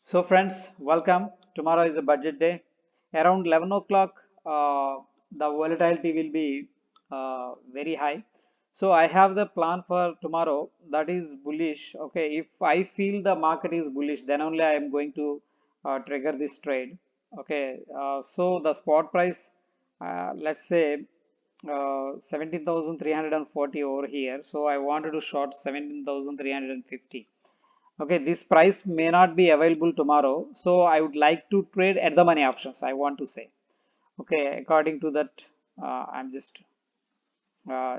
So friends, welcome. Tomorrow is a budget day. Around 11 o'clock, the volatility will be very high. So I have the plan for tomorrow that is bullish. Okay, if I feel the market is bullish, then only I am going to trigger this trade. Okay, so the spot price, let's say 17,340 over here. So I wanted to short 17,350. Okay, this price may not be available tomorrow, so I would like to trade at the money options. I want to say, okay, according to that, I'm just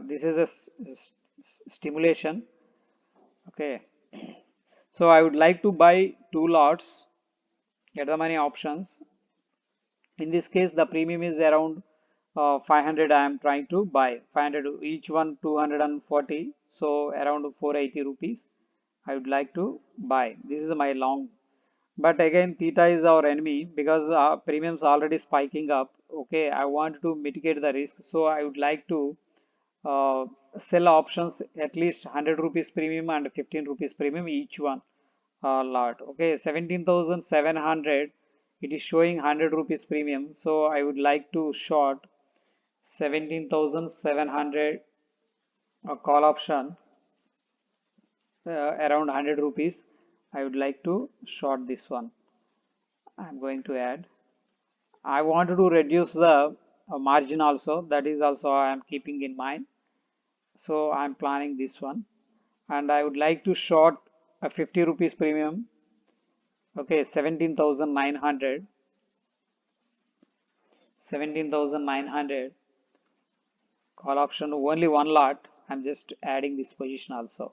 this is a stimulation. Okay, so I would like to buy two lots at the money options. In this case, the premium is around 500. I am trying to buy 500 each one 240, so around 480 rupees. I would like to buy. This is my long. But again, theta is our enemy because premiums already spiking up. Okay, I want to mitigate the risk, so I would like to uh, sell options at least 100 rupees premium and 15 rupees premium each one lot. Okay, 17,700. It is showing 100 rupees premium, so I would like to short 17,700 call option around 100 rupees. I would like to short this one. I'm going to add. I wanted to reduce the margin also. That is also I am keeping in mind. So I'm planning this one, and I would like to short a 50 rupees premium. Okay, 17,900. 17,900 call option only one lot. I'm just adding this position also.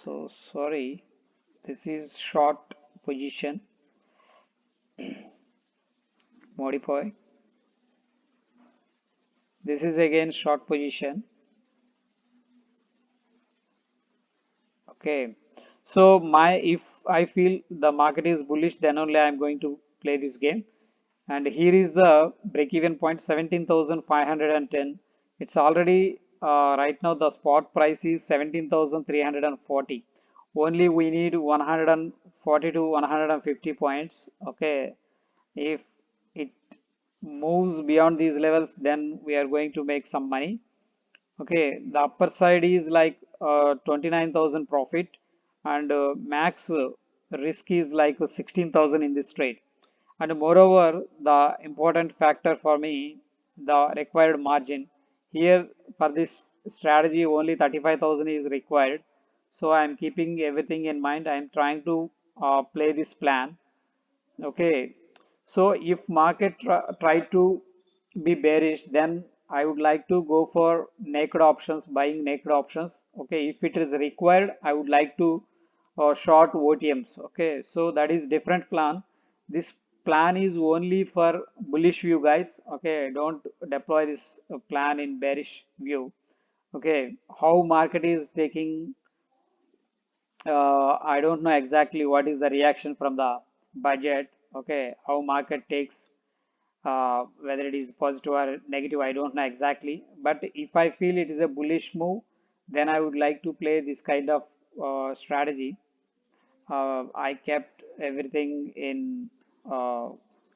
So sorry, this is short position. Modify. This is again short position. Okay, so my if I feel the market is bullish, then only I am going to play this game. And here is the break-even point 17,510. It's already right now the spot price is 17,340. Only we need 140 to 150 points. Okay, if it moves beyond these levels, then we are going to make some money. Okay, the upper side is like 29,000 profit, and max risk is like 16,000 in this trade. And moreover, the important factor for me, the required margin. Here for this strategy, only 35,000 is required. So I am keeping everything in mind. I am trying to play this plan. Okay, so if market try to be bearish, then I would like to go for naked options, buying naked options. Okay, if it is required, I would like to short OTMs. Okay, so that is different plan. This plan is only for bullish view, guys. Okay, don't deploy this plan in bearish view. Okay, how market is taking I don't know exactly what is the reaction from the budget. Okay, how market takes whether it is positive or negative, I don't know exactly. But if I feel it is a bullish move, then I would like to play this kind of strategy. I kept everything in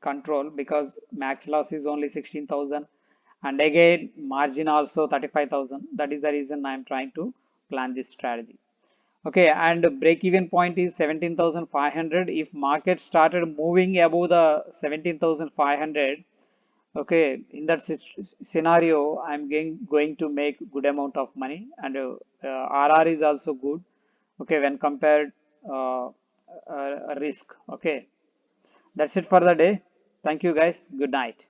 control because max loss is only 16,000, and again margin also 35,000. That is the reason I am trying to plan this strategy. Okay, and break-even point is 17,500. If market started moving above the 17,500, okay, in that scenario, I'm going to make good amount of money, and RR is also good. Okay, when compared risk. Okay, that's it for the day. Thank you, guys. Good night.